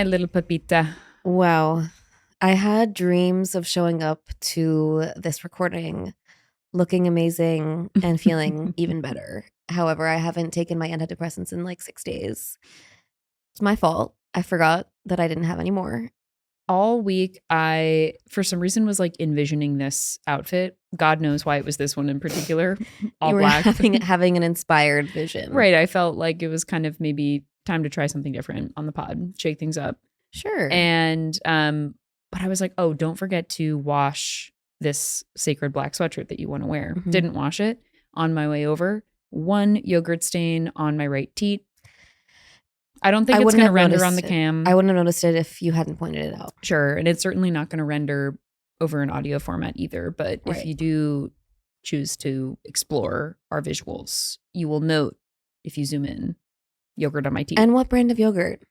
my little Pepita. Wow. I had dreams of showing up to this recording looking amazing and feeling even better. However, I haven't taken my antidepressants in like 6 days. It's my fault. I forgot that I didn't have any more. All week, I, for some reason, was like envisioning this outfit. God knows why it was this one in particular. All You were black. having an inspired vision. Right. I felt like it was kind of maybe time to try something different on the pod, shake things up. Sure. And, but I was like, oh, don't forget to wash this sacred black sweatshirt that you want to wear. Mhm. Didn't wash it. On my way over, one yogurt stain on my right teat. I don't think it's going to render on the cam. I wouldn't have noticed it if you hadn't pointed it out. Sure. And it's certainly not going to render over an audio format either. But Right. if you do choose to explore our visuals, you will note, if you zoom in, yogurt on my teeth. And what brand of yogurt?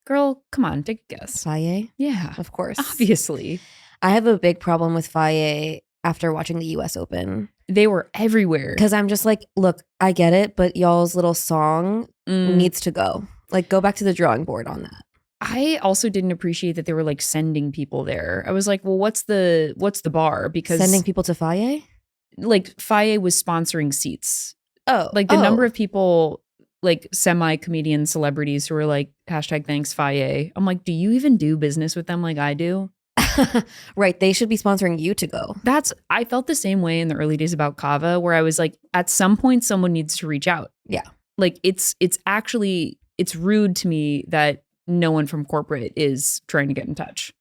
Girl, come on, take a guess. Faye? Yeah. Of course. Obviously. I have a big problem with Faye after watching the US Open. They were everywhere. Because I'm just like, look, I get it, but y'all's little song needs to go. Like, go back to the drawing board on that. I also didn't appreciate that they were like sending people there. I was like, well, what's the bar? Because sending people to Faye? Like Faye was sponsoring seats. Oh. Like the number of people, like semi-comedian celebrities who were like, #thanks Faye. I'm like, do you even do business with them like I do? Right. They should be sponsoring you to go. I felt the same way in the early days about Kava, where I was like, at some point someone needs to reach out. Yeah. Like it's rude to me that no one from corporate is trying to get in touch.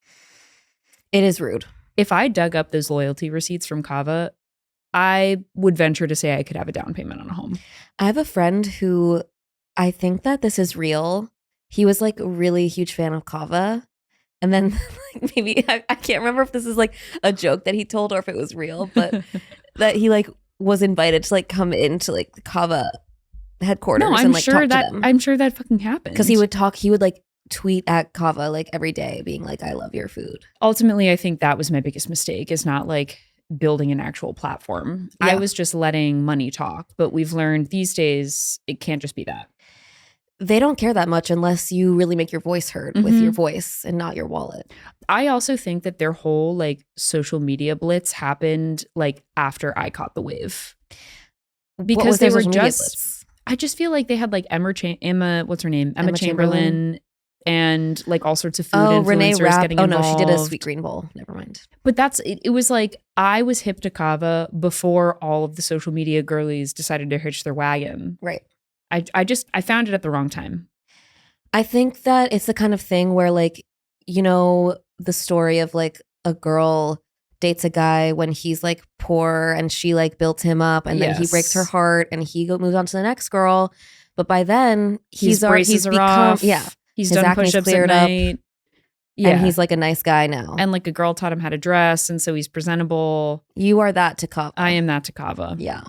It is rude. If I dug up those loyalty receipts from Kava, I would venture to say I could have a down payment on a home. I have a friend who, I think that this is real. He was like a really huge fan of Kava. And then like maybe, I can't remember if this is like a joke that he told or if it was real, but that he like was invited to like come into like the Kava headquarters. No, and like sure talk to that them. I'm sure that fucking happened. Because he would like tweet at Kava like every day being like, I love your food. Ultimately, I think that was my biggest mistake, is not like building an actual platform. Yeah. I was just letting money talk, but we've learned these days it can't just be that. They don't care that much unless you really make your voice heard with your voice and not your wallet. I also think that their whole like social media blitz happened like after I caught the wave. Because they were just, I just feel like they had like Emma Chamberlain and like all sorts of food influencers getting involved. Oh no, she did a Sweet Green Bowl. Never mind. But it was like I was hip to Kava before all of the social media girlies decided to hitch their wagon. Right. I found it at the wrong time. I think that it's the kind of thing where like, you know, the story of like a girl dates a guy when he's like poor and she like built him up and then he breaks her heart and he moves on to the next girl. But by then he's become off. Yeah. He's done push-ups at night. Yeah. And he's like a nice guy now. And like a girl taught him how to dress and so he's presentable. You are that to Kava. I am that to Kava. Yeah.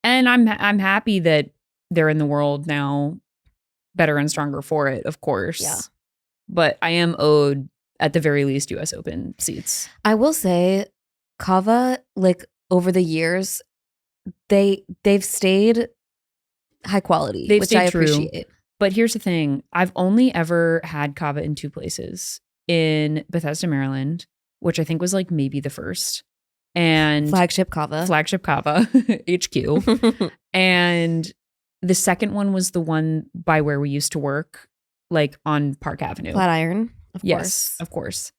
And I'm happy that they're in the world now, better and stronger for it, of course. Yeah. But I am owed, at the very least, US Open seats. I will say, Kava, like over the years, they've stayed high quality, which I appreciate. But here's the thing. I've only ever had Kava in 2 places. In Bethesda, Maryland, which I think was like maybe the first. And Flagship Kava, HQ. And the second one was the one by where we used to work, like on Park Avenue. Flatiron, of yes, course. Of course.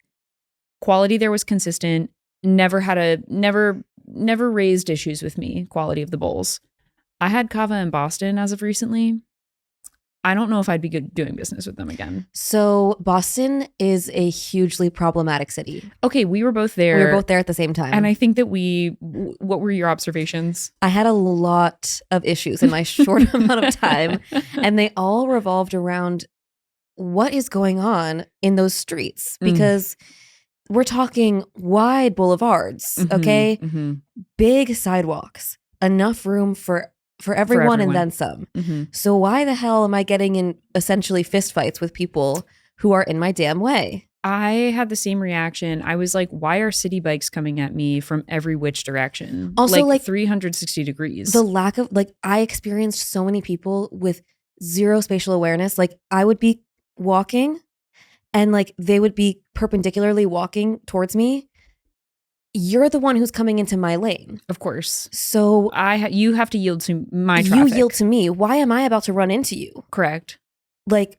Quality there was consistent. Never raised issues with me, quality of the bowls. I had Kava in Boston as of recently. I don't know if I'd be good doing business with them again. So Boston is a hugely problematic city. Okay, we were both there. We were both there at the same time. And I think that what were your observations? I had a lot of issues in my short amount of time. And they all revolved around what is going on in those streets. Because we're talking wide boulevards, okay? Big sidewalks, enough room for everyone and then some. So why the hell am I getting in essentially fistfights with people who are in my damn way? I had the same reaction. I was like, why are city bikes coming at me from every which direction? Also, like 360 degrees. The lack of, like, I experienced so many people with zero spatial awareness. Like, I would be walking and like they would be perpendicularly walking towards me, you're the one who's coming into my lane. Of course. So you have to yield to my traffic. You yield to me. Why am I about to run into you? Correct. Like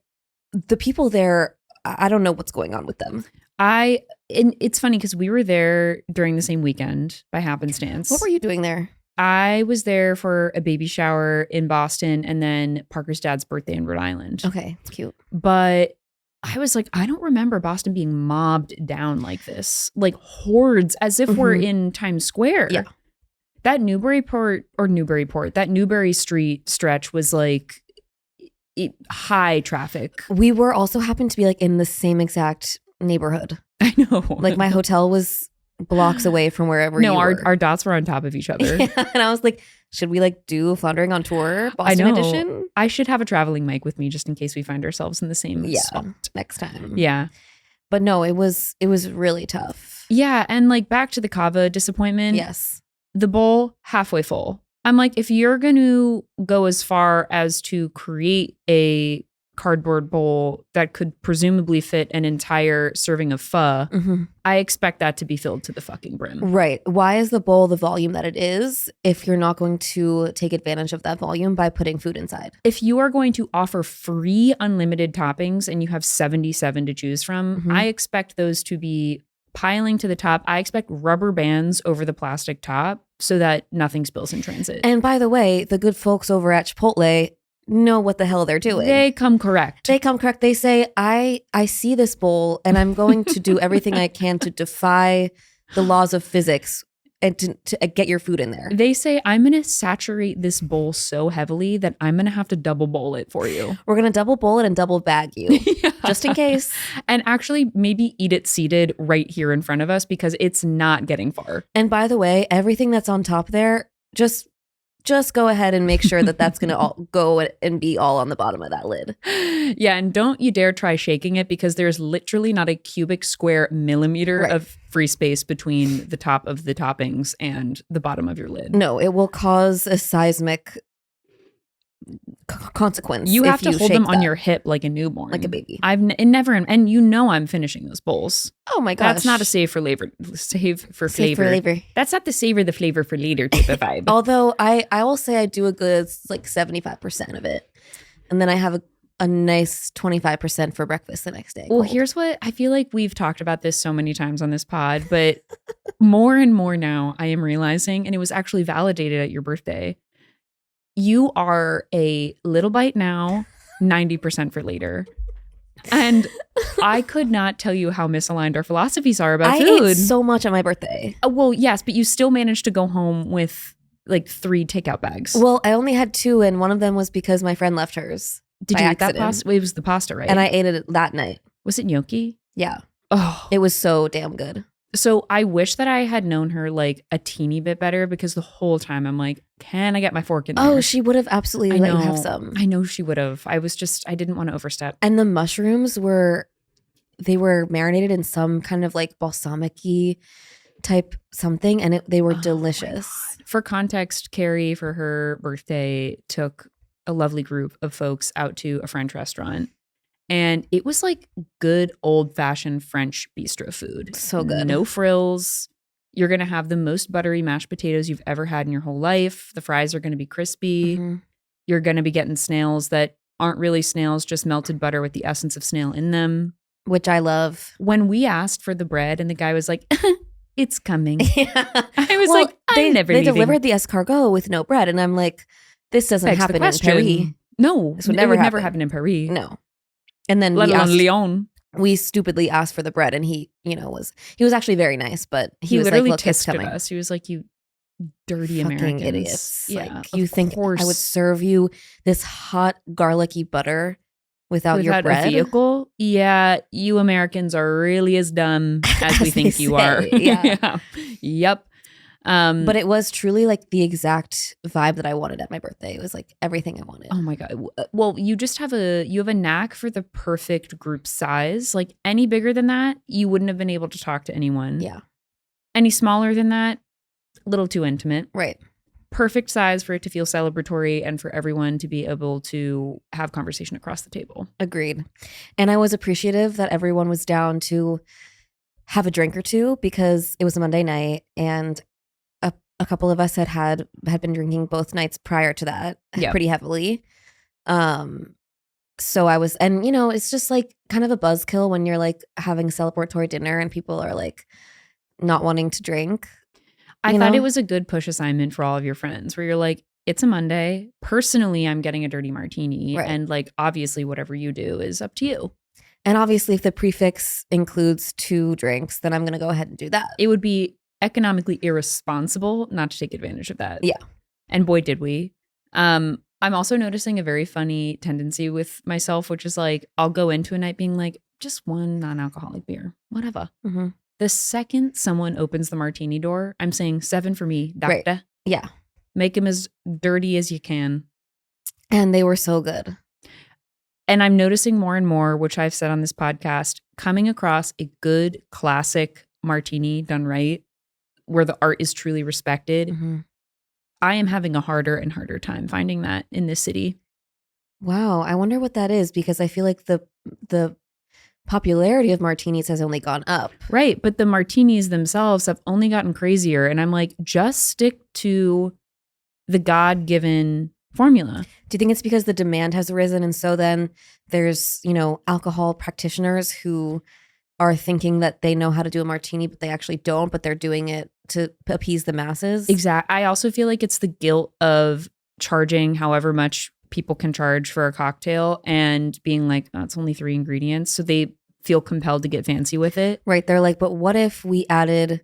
the people there, I don't know what's going on with them. And it's funny because we were there during the same weekend by happenstance. What were you doing there? I was there for a baby shower in Boston and then Parker's dad's birthday in Rhode Island. Okay, it's cute. But I was like, I don't remember Boston being mobbed down like this. Like hordes, as if we're in Times Square. Yeah. That that Newbury Street stretch was like high traffic. We were also happened to be like in the same exact neighborhood. I know. Like my hotel was blocks away from wherever you were. Our dots were on top of each other. Yeah, and I was like, should we like do Floundering on Tour Boston edition? I should have a traveling mic with me just in case we find ourselves in the same spot next time. Yeah. But no, it was really tough. Yeah, and like back to the kava disappointment. Yes. The bowl halfway full. I'm like, if you're going to go as far as to create a cardboard bowl that could presumably fit an entire serving of pho, I expect that to be filled to the fucking brim. Right. Why is the bowl the volume that it is if you're not going to take advantage of that volume by putting food inside? If you are going to offer free unlimited toppings and you have 77 to choose from, I expect those to be piling to the top. I expect rubber bands over the plastic top so that nothing spills in transit. And by the way, the good folks over at Chipotle know what the hell they're doing. They come correct. They say, I see this bowl and I'm going to do everything I can to defy the laws of physics and to get your food in there. They say, I'm going to saturate this bowl so heavily that I'm going to have to double bowl it for you. We're going to double bowl it and double bag you just in case. And actually maybe eat it seated right here in front of us because it's not getting far. And by the way, everything that's on top there, just go ahead and make sure that that's going to all go and be all on the bottom of that lid. Yeah, and don't you dare try shaking it because there's literally not a cubic square millimeter of free space between the top of the toppings and the bottom of your lid. No, it will cause a seismic consequence. You have to hold them on your hip like a newborn. Like a baby. And you know I'm finishing those bowls. Oh my gosh. That's not a save for flavor. That's not the savor the flavor for later type of vibe. Although I will say I do a good like 75% of it. And then I have a nice 25% for breakfast the next day. Well, here's what I feel like we've talked about this so many times on this pod, but more and more now I am realizing, and it was actually validated at your birthday, you are a little bite now, 90% for later. And I could not tell you how misaligned our philosophies are about food. I ate so much on my birthday. Well, yes, but you still managed to go home with like 3 takeout bags. Well, I only had 2 and one of them was because my friend left hers. Did you eat that pasta? It was the pasta, right? And I ate it that night. Was it gnocchi? Yeah. Oh. It was so damn good. So I wish that I had known her like a teeny bit better because the whole time I'm like, can I get my fork in there? Oh, she would have absolutely let you have some. I know she would have. I didn't want to overstep. And the mushrooms were marinated in some kind of like balsamic-y type something and they were delicious. For context, Carey for her birthday took a lovely group of folks out to a French restaurant. And it was like good old-fashioned French bistro food. So good. No frills. You're going to have the most buttery mashed potatoes you've ever had in your whole life. The fries are going to be crispy. You're going to be getting snails that aren't really snails, just melted butter with the essence of snail in them. Which I love. When we asked for the bread and the guy was like, it's coming. Yeah. I was like, they leaving. delivered the escargot with no bread. And I'm like, this doesn't happen in Paris. No, this would never happen in Paris. No. And then let alone Lyon. We stupidly asked for the bread and he was actually very nice, but he was literally like, look, it's coming. Us. He was like, you dirty fucking Americans. Idiots. Yeah, like, you think I would serve you this hot garlicky butter without your bread? A vehicle? Yeah, you Americans are really as dumb as we think you are. Yeah. Yep. But it was truly like the exact vibe that I wanted at my birthday. It was like everything I wanted. Oh my God. Well, you have a knack for the perfect group size. Like any bigger than that, you wouldn't have been able to talk to anyone. Yeah. Any smaller than that, a little too intimate. Right. perfect size for it to feel celebratory and for everyone to be able to have conversation across the table. Agreed. And I was appreciative that everyone was down to have a drink or two because it was a Monday night and a couple of us had been drinking both nights prior to that pretty heavily. So I was, and it's just like kind of a buzzkill when you're like having a celebratory dinner and people are like not wanting to drink. I thought it was a good push assignment for all of your friends where you're like, it's a Monday. Personally, I'm getting a dirty martini. Right. And like, obviously, whatever you do is up to you. And obviously, if the prefix includes 2 drinks, then I'm going to go ahead and do that. It would be economically irresponsible not to take advantage of that. Yeah. And boy, did we. I'm also noticing a very funny tendency with myself, which is like, I'll go into a night being like, just one non-alcoholic beer, whatever. Mm-hmm. The second someone opens the martini door, I'm saying 7 for me, doctor. Right. Yeah. Make them as dirty as you can. And they were so good. And I'm noticing more and more, which I've said on this podcast, coming across a good classic martini done right, where the art is truly respected. Mm-hmm. I am having a harder and harder time finding that in this city. Wow. I wonder what that is because I feel like the popularity of martinis has only gone up. Right. But the martinis themselves have only gotten crazier. And I'm like, just stick to the God-given formula. Do you think it's because the demand has arisen and so then there's, alcohol practitioners who are thinking that they know how to do a martini, but they actually don't, but they're doing it to appease the masses? Exactly. I also feel like it's the guilt of charging however much people can charge for a cocktail and being like, oh, it's only 3 ingredients. So they feel compelled to get fancy with it. Right. They're like, but what if we added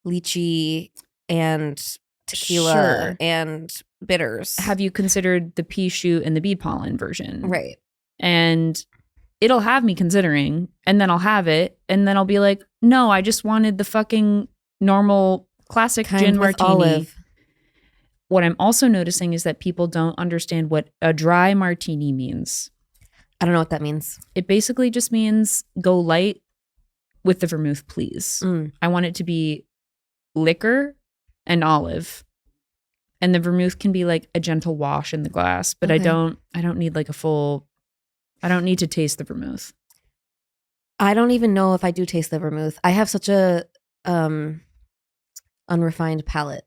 lychee and tequila and bitters? Have you considered the pea shoot and the bee pollen version? Right. And it'll have me considering, and then I'll have it, and then I'll be like, no, I just wanted the fucking normal classic gin martini. Olive. What I'm also noticing is that people don't understand what a dry martini means. I don't know what that means. It basically just means go light with the vermouth, please. I want it to be liquor and olive. And the vermouth can be like a gentle wash in the glass, but okay. I don't need like I don't need to taste the vermouth. I don't even know if I do taste the vermouth. I have such a unrefined palate.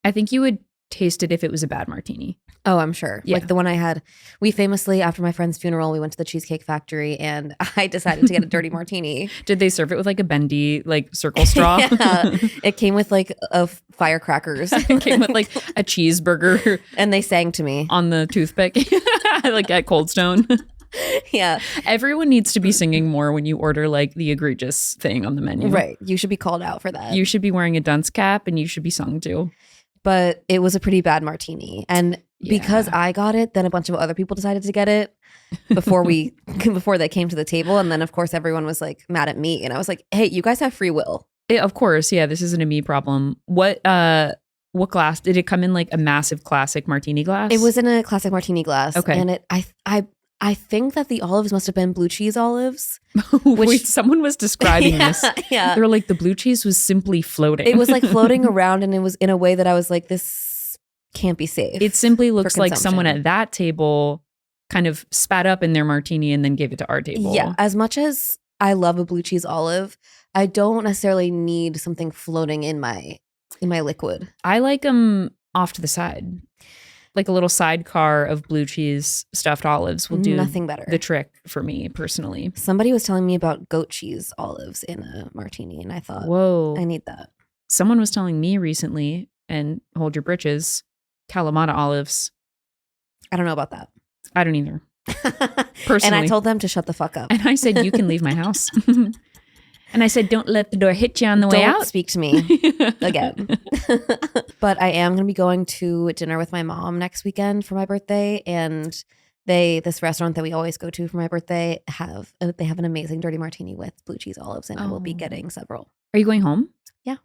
I think you would taste it if it was a bad martini. Oh, I'm sure. Yeah. Like the one I had. We famously, after my friend's funeral, we went to the Cheesecake Factory and I decided to get a dirty martini. Did they serve it with like a bendy, like circle straw? Yeah. It came with like firecrackers. It came with like a cheeseburger. And they sang to me. On the toothpick. Like at Cold Stone. Yeah. Everyone needs to be singing more when you order like the egregious thing on the menu. Right. You should be called out for that. You should be wearing a dunce cap and you should be sung to. But it was a pretty bad martini. And because I got it, then a bunch of other people decided to get it before they came to the table. And then of course everyone was like mad at me. And I was like, hey, you guys have free will. Of course. Yeah. This isn't a me problem. What glass did it come in? Like a massive classic martini glass? It was in a classic martini glass. Okay. And I think that the olives must have been blue cheese olives. Wait, someone was describing this. Yeah. They were like, the blue cheese was simply floating. It was like floating around and it was in a way that I was like, this can't be safe. It simply looks like someone at that table kind of spat up in their martini and then gave it to our table. Yeah. As much as I love a blue cheese olive, I don't necessarily need something floating in my liquid. I like them off to the side. Like a little sidecar of blue cheese stuffed olives will do nothing better. The trick for me personally. Somebody was telling me about goat cheese olives in a martini and I thought, whoa, I need that. Someone was telling me recently, and hold your britches, Kalamata olives. I don't know about that. I don't either. Personally. And I told them to shut the fuck up. And I said, you can leave my house. And I said, don't let the door hit you on the way out. Don't speak to me again. But I am going to be going to dinner with my mom next weekend for my birthday. And this restaurant that we always go to for my birthday, they have an amazing dirty martini with blue cheese olives. And I will be getting several. Are you going home? Yeah.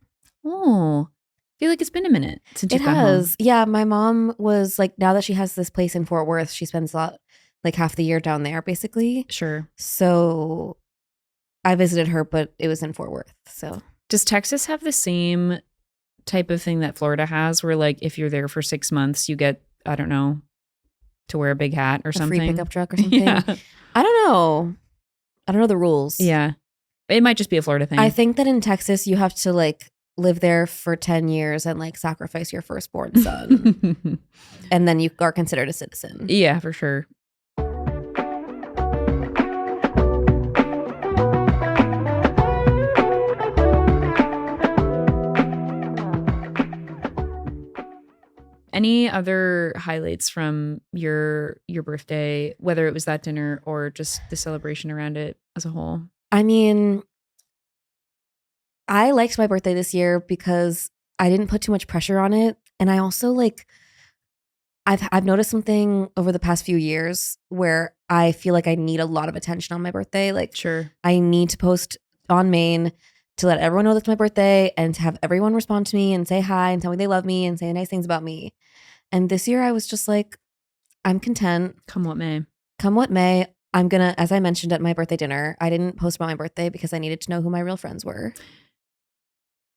Oh, I feel like it's been a minute since you've gone home. Yeah, my mom was like, now that she has this place in Fort Worth, she spends like half the year down there basically. Sure. So I visited her, but it was in Fort Worth. So does Texas have the same type of thing that Florida has where like if you're there for 6 months, you get, I don't know, to wear a big hat or something. Free pickup truck or something. Yeah. I don't know. I don't know the rules. Yeah. It might just be a Florida thing. I think that in Texas, you have to like live there for 10 years and like sacrifice your firstborn son. And then you are considered a citizen. Yeah, for sure. Any other highlights from your birthday, whether it was that dinner or just the celebration around it as a whole? I mean, I liked my birthday this year because I didn't put too much pressure on it. And I also like, I've noticed something over the past few years where I feel like I need a lot of attention on my birthday. Like, Sure. I need to post on Maine to let everyone know that's my birthday and to have everyone respond to me and say hi and tell me they love me and say nice things about me. And this year I was just like, I'm content. Come what may. Come what may. I'm going to, as I mentioned at my birthday dinner, I didn't post about my birthday because I needed to know who my real friends were.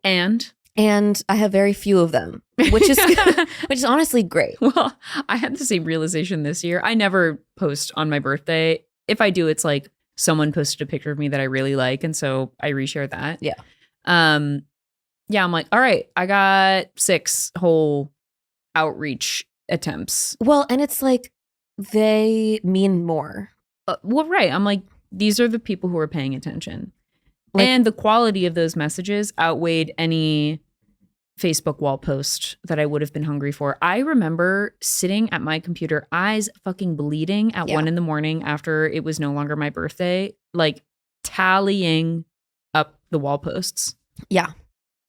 And I have very few of them, which is honestly great. Well, I had the same realization this year. I never post on my birthday. If I do, it's like someone posted a picture of me that I really like, and so I reshare that. Yeah. Yeah, I'm like, all right, I got 6 whole outreach attempts. Well, and it's like they mean more. Well, right. I'm like, these are the people who are paying attention. Like, and the quality of those messages outweighed any Facebook wall post that I would have been hungry for. I remember sitting at my computer, eyes fucking bleeding at 1 a.m. after it was no longer my birthday, like tallying up the wall posts. Yeah.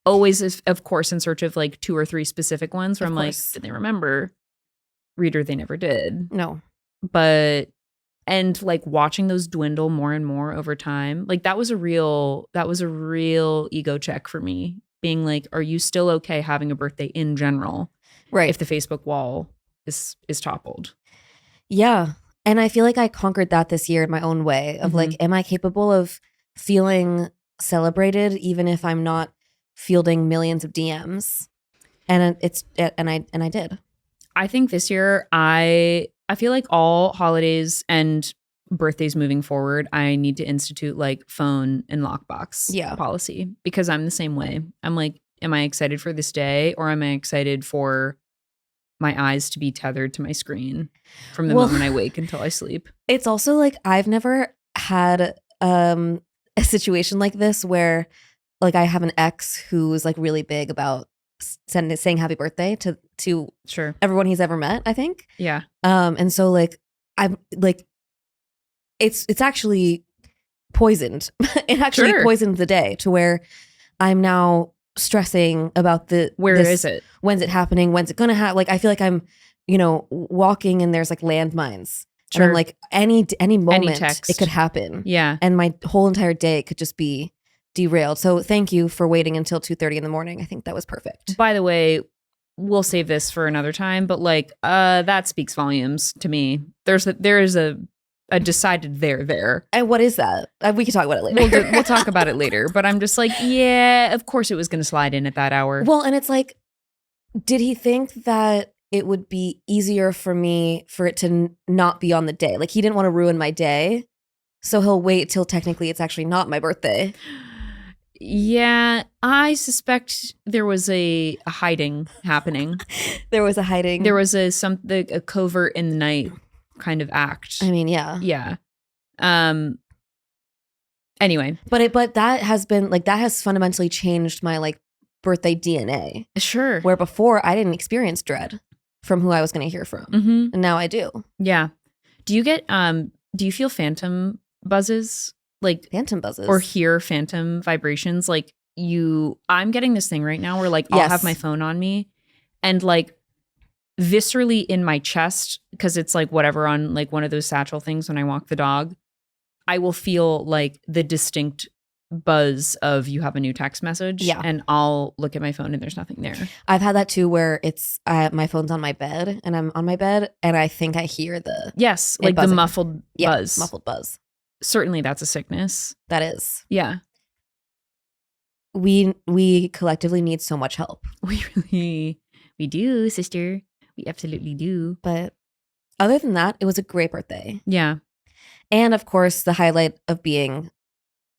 Always, of course, in search of like 2 or 3 specific ones where I'm like, course. did they remember? Reader, they never did. No. But, and like watching those dwindle more and more over time, like that was a real ego check for me. Being like, are you still okay having a birthday in general? Right. If the Facebook wall is toppled. Yeah. And I feel like I conquered that this year in my own way of like, am I capable of feeling celebrated even if I'm not fielding millions of DMs? And I did. I think this year I feel like all holidays and birthdays moving forward, I need to institute like phone and lockbox policy, because I'm the same way. I'm like, am I excited for this day, or am I excited for my eyes to be tethered to my screen from the moment I wake until I sleep? It's also like, I've never had a situation like this where like I have an ex who's like really big about saying happy birthday to everyone he's ever met, I think. Yeah. And so like I'm like, it's actually poisoned. It actually poisoned the day to where I'm now stressing about is it? When's it happening? When's it gonna happen? Like I feel like I'm, walking and there's like landmines. Sure. And I'm like, any moment it could happen. Yeah. And my whole entire day could just be derailed. So thank you for waiting until 2:30 in the morning. I think that was perfect. By the way, we'll save this for another time, but like that speaks volumes to me. There is a decided there. And what is that? We can talk about it later. We'll talk about it later. But I'm just like, yeah, of course it was going to slide in at that hour. Well, and it's like, did he think that it would be easier for me for it to not be on the day? Like he didn't want to ruin my day. So he'll wait till technically it's actually not my birthday. Yeah, I suspect there was a hiding happening. There was a hiding. There was a covert in the night kind of act. I mean, yeah. Yeah. Anyway. But that has fundamentally changed my like birthday DNA. Sure. Where before I didn't experience dread from who I was going to hear from. Mm-hmm. And now I do. Yeah. Do you feel phantom buzzes? Like phantom buzzes, or hear phantom vibrations? Like I'm getting this thing right now where like I'll have my phone on me and like viscerally in my chest, because it's like whatever on like one of those satchel things when I walk the dog, I will feel like the distinct buzz of you have a new text message. Yeah. And I'll look at my phone and there's nothing there. I've had that too, where it's my phone's on my bed and I'm on my bed and I think I hear like buzzing. The muffled buzz. Muffled buzz. Certainly that's a sickness. That is. Yeah. we collectively need so much help. We do, sister. We absolutely do. But other than that, it was a great birthday. Yeah. And of course, the highlight of being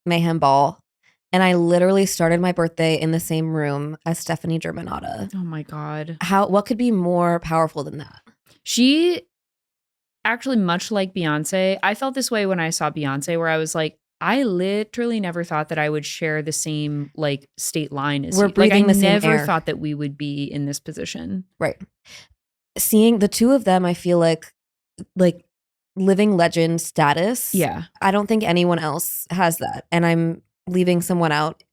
Mayhem Ball. And I literally started my birthday in the same room as Stephanie Germanotta. Oh my God. What could be more powerful than that? She actually, much like Beyonce, I felt this way when I saw Beyonce, where I was like, I literally never thought that I would share the same like state line as We're you. breathing like, I the same never air. thought that we would be in this position. Right. Seeing the two of them, I feel like living legend status. Yeah. I don't think anyone else has that. And I'm leaving someone out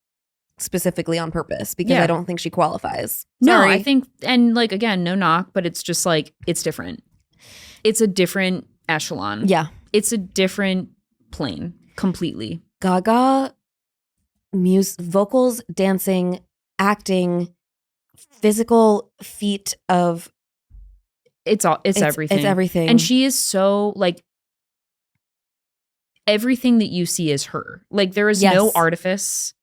specifically on purpose because I don't think she qualifies. Sorry. No, I think, and like, again, no knock, but it's just like, it's different. It's a different echelon. Yeah. It's a different plane completely. Gaga, vocals, dancing, acting, physical feat of it's everything. It's everything. And she is so like, everything that you see is her. Like there is no artifice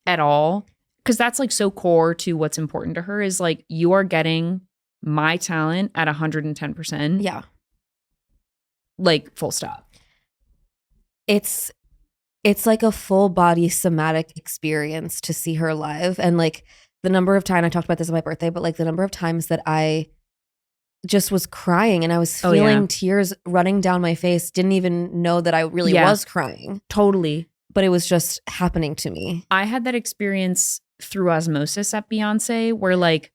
at all. Because that's like so core to what's important to her is like, you are getting my talent at 110%. Yeah. Like full stop. It's like a full body somatic experience to see her live. And like the number of times, I talked about this on my birthday, but like the number of times that I just was crying and I was feeling tears running down my face, didn't even know that I really was crying. Totally. But it was just happening to me. I had that experience through osmosis at Beyonce where like,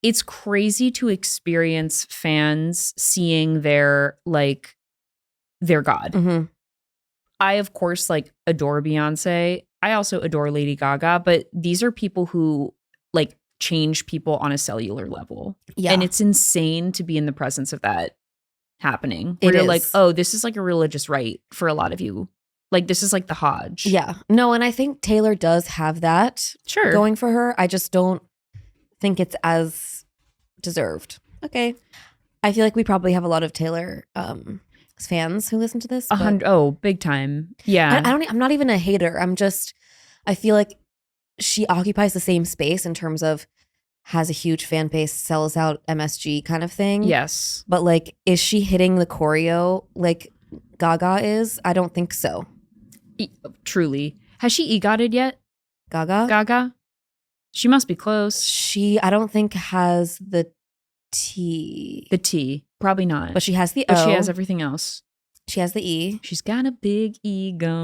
it's crazy to experience fans seeing their God. Mm-hmm. I, of course, like adore Beyonce. I also adore Lady Gaga, but these are people who like change people on a cellular level. Yeah. And it's insane to be in the presence of that happening. Where It you're is. like, oh, this is like a religious rite for a lot of you. Like this is like the Hajj. Yeah. No, and I think Taylor does have that going for her. I just don't think it's as deserved. Okay. I feel like we probably have a lot of Taylor fans who listen to this. Big time. Yeah. I'm not even a hater. I feel like she occupies the same space in terms of has a huge fan base, sells out MSG kind of thing. Yes. But like, is she hitting the choreo like Gaga is? I don't think so. Truly. Has she EGOT'd yet? Gaga? She must be close. She, I don't think has the T. The T. Probably not. But she has the O. But she has everything else. She has the E. She's got a big ego.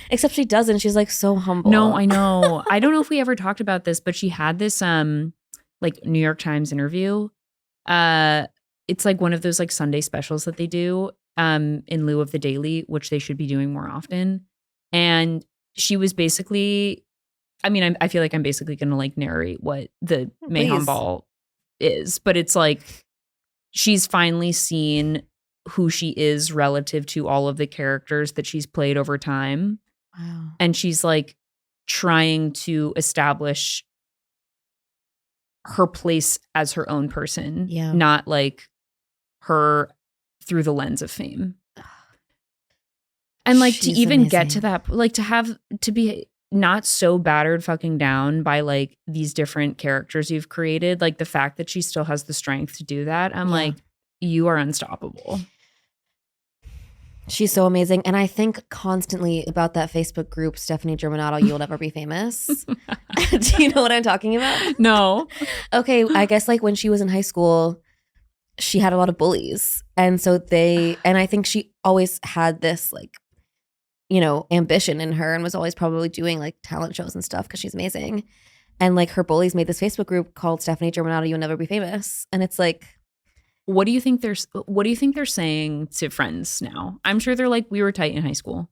Except she doesn't. She's like so humble. No, I know. I don't know if we ever talked about this, but she had this like New York Times interview. It's like one of those like Sunday specials that they do in lieu of the Daily, which they should be doing more often. And she was basically, I mean, I feel like I'm basically going to like narrate what the Mayhem Ball is, but it's like she's finally seen who she is relative to all of the characters that she's played over time. Wow. And she's like trying to establish her place as her own person, not like her through the lens of fame. And like She's to even amazing. get to that, like to be not so battered fucking down by like these different characters you've created, like the fact that she still has the strength to do that. I'm like, you are unstoppable. She's so amazing. And I think constantly about that Facebook group, Stephanie Germanotta, You'll Never Be Famous. Do you know what I'm talking about? No. Okay. I guess like when she was in high school, she had a lot of bullies. And so and I think she always had this like, you know, ambition in her and was always probably doing like talent shows and stuff because she's amazing. And like her bullies made this Facebook group called Stephanie Germanotta, You'll Never Be Famous. And it's like, what do you think they're saying to friends now? I'm sure they're like, we were tight in high school.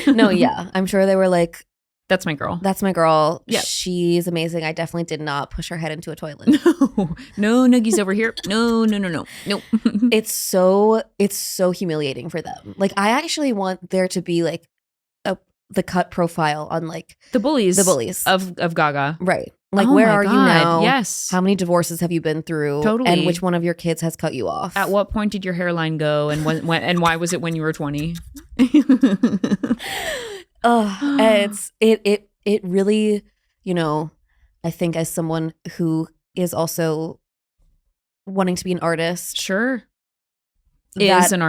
No, yeah. I'm sure they were like, that's my girl. That's my girl. Yeah. She's amazing. I definitely did not push her head into a toilet. No nuggies over here. No. It's so humiliating for them. Like I actually want there to be like the cut profile on like the bullies of Gaga. Right. Like where are you now? Yes. How many divorces have you been through? Totally. And which one of your kids has cut you off? At what point did your hairline go? And when and why was it when you were 20? It really, you know, I think as someone who is also wanting to be an artist, Sure. that Is an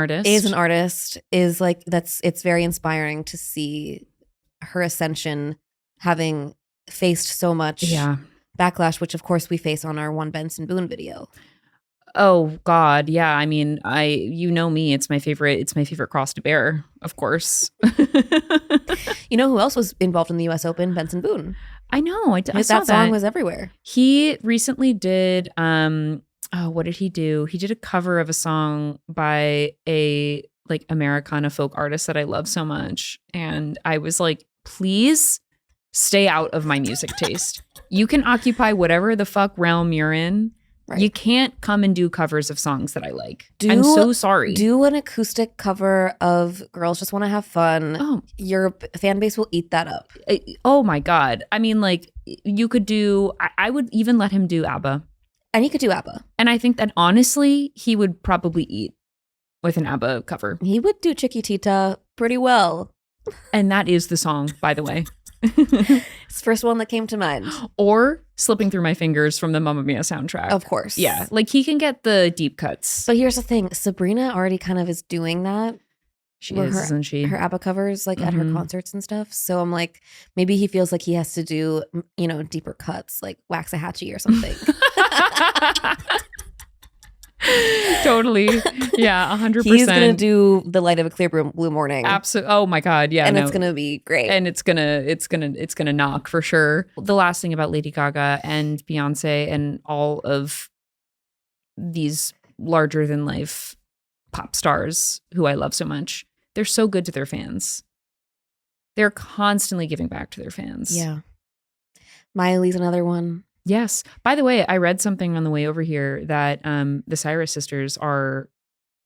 artist. is like it's very inspiring to see her ascension, having faced so much backlash, which of course we face on our One Benson Boone video. Oh God, yeah. I mean, you know me. It's my favorite cross to bear, of course. You know who else was involved in the U.S. Open? Benson Boone. I know. I saw that song was everywhere. He recently did. What did he do? He did a cover of a song by a like Americana folk artist that I love so much, and I was like, please stay out of my music taste. You can occupy whatever the fuck realm you're in. Right. You can't come and do covers of songs that I like. I'm so sorry. Do an acoustic cover of Girls Just Want to Have Fun. Oh. Your fan base will eat that up. Oh my God. I mean, like, you could do, I would even let him do ABBA. And he could do ABBA. And I think that honestly, he would probably eat with an ABBA cover. He would do Chiquitita pretty well. And that is the song, by the way. It's the first one that came to mind. Or Slipping Through My Fingers from the Mamma Mia soundtrack. Of course. Yeah. Like he can get the deep cuts. But here's the thing. Sabrina already kind of is doing that. She is, isn't she? Her ABBA covers like at her concerts and stuff. So I'm like, maybe he feels like he has to do, you know, deeper cuts like Waxahachie or something. Totally. Yeah, 100%. He's going to do The Light of a Clear Blue Morning. Absolutely. Oh my God. Yeah. And it's going to be great. And it's going to knock for sure. The last thing about Lady Gaga and Beyonce and all of these larger than life pop stars who I love so much, they're so good to their fans. They're constantly giving back to their fans. Yeah. Miley's another one. Yes. By the way, I read something on the way over here that the Cyrus sisters are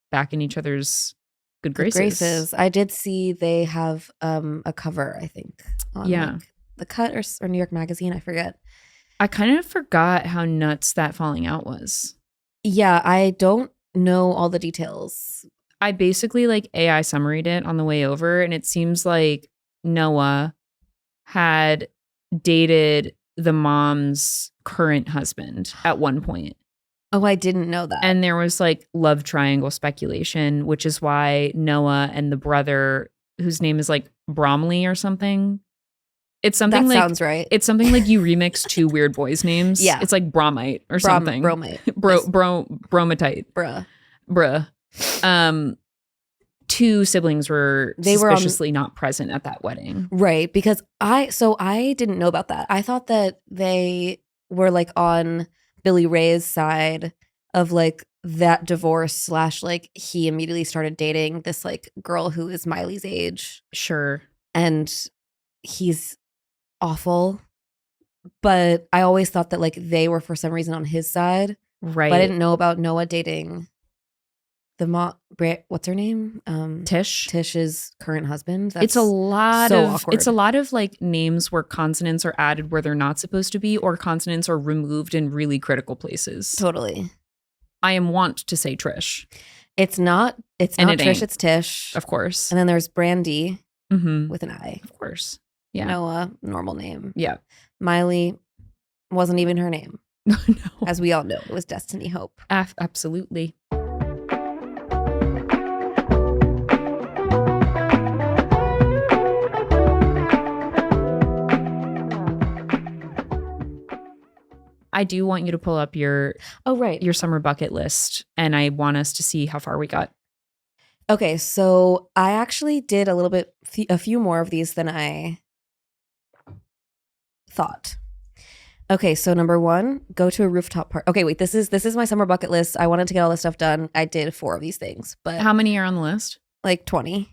back in each other's good graces. I did see they have a cover, I think, on like The Cut or New York Magazine. I forget. I kind of forgot how nuts that falling out was. Yeah, I don't know all the details. I basically like AI summaried it on the way over, and it seems like Noah had dated the mom's current husband at one point. Oh, I didn't know that. And there was like love triangle speculation, which is why Noah and the brother, whose name is like Bromley or something. It's something that like sounds right. It's something like you remix two weird boys' names. Yeah. It's like Bromite or something. Bromite. Bromatite. Bruh. Two siblings were suspiciously not present at that wedding. Right. Because I didn't know about that. I thought that they were like on Billy Ray's side of like that divorce / like he immediately started dating this like girl who is Miley's age. Sure. And he's awful. But I always thought that like they were for some reason on his side. Right. But I didn't know about Noah dating what's her name? Tish. Tish's current husband. That's it's a lot awkward. It's a lot of like names where consonants are added where they're not supposed to be, or consonants are removed in really critical places. Totally. I am wont to say Trish. It's not Trish, ain't. it's Tish. Of course. And then there's Brandy with an I. Of course. Yeah. Noah, normal name. Yeah. Miley wasn't even her name. No. As we all know, it was Destiny Hope. Absolutely. I do want you to pull up your summer bucket list, and I want us to see how far we got. Okay, so I actually did a few more of these than I thought. Okay, so number 1, go to a rooftop party. Okay, wait, this is my summer bucket list. I wanted to get all this stuff done. I did 4 of these things, but how many are on the list? Like 20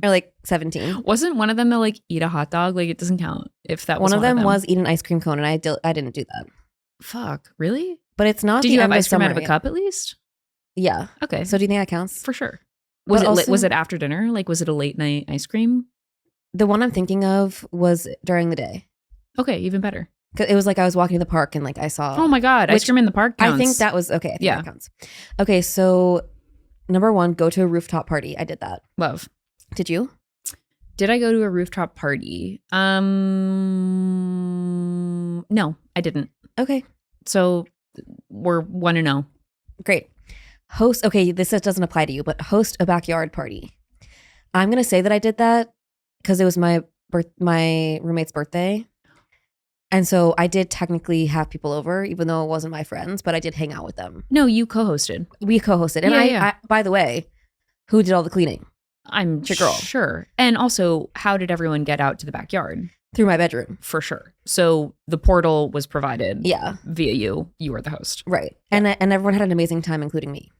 or like 17. Wasn't one of them to like eat a hot dog? Like it doesn't count if that was one of them was eat an ice cream cone, and I didn't do that. Fuck, really? But it's not. Did you have ice cream out of a cup at least? Yeah. Okay. So do you think that counts? For sure. Was it after dinner? Like, was it a late night ice cream? The one I'm thinking of was during the day. Okay, even better. It was like I was walking to the park and like I saw. Oh my God, ice cream in the park counts. I think that was okay. That counts. Okay, so number 1, go to a rooftop party. I did that. Love. Did you? Did I go to a rooftop party? No, I didn't. Okay. So we're 1-0. Great. Host, okay, this doesn't apply to you, but host a backyard party. I'm going to say that I did that because it was my roommate's birthday. And so I did technically have people over, even though it wasn't my friends, but I did hang out with them. No, you co-hosted. We co-hosted. And I, by the way, who did all the cleaning? I'm Your girl. Sure. And also, how did everyone get out to the backyard? Through my bedroom. For sure. So the portal was provided via you. You were the host. Right. Yeah. And everyone had an amazing time, including me.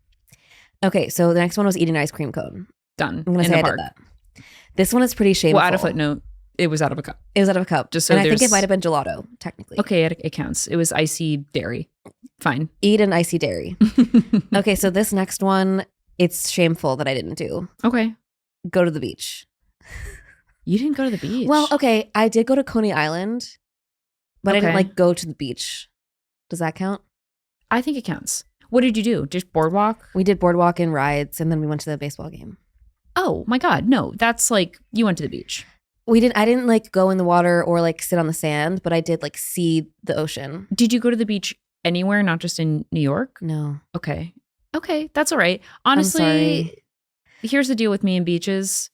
Okay, so the next one was eating an ice cream cone. Done. I'm going to say I did that. This one is pretty shameful. Well, add a footnote. It was out of a cup. It was out of a cup. Just so and I think it might have been gelato, technically. Okay, it counts. It was icy dairy. Fine. Eat an icy dairy. Okay, so this next one, it's shameful that I didn't do. Okay. Go to the beach. You didn't go to the beach? Well, okay, I did go to Coney Island, but I didn't go to the beach. Does that count? I think it counts. What did you do? Just boardwalk? We did boardwalk and rides, and then we went to the baseball game. Oh my God, no. That's like, you went to the beach. I didn't go in the water or sit on the sand, but I did see the ocean. Did you go to the beach anywhere, not just in New York? No. Okay, that's all right. Honestly, here's the deal with me and beaches.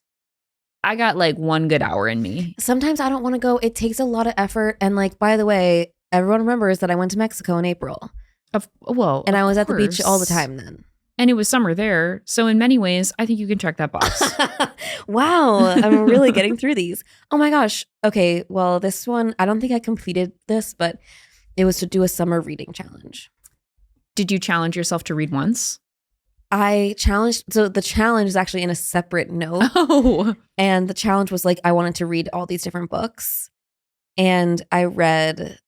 I got 1 good hour in me. Sometimes I don't want to go. It takes a lot of effort. And by the way, everyone remembers that I went to Mexico in April. And I was at the beach all the time then. And it was summer there. So in many ways, I think you can check that box. Wow. I'm really getting through these. Oh my gosh. Okay. Well, this one, I don't think I completed this, but it was to do a summer reading challenge. Did you challenge yourself to read once? So the challenge is actually in a separate note. Oh. And the challenge was I wanted to read all these different books. And I read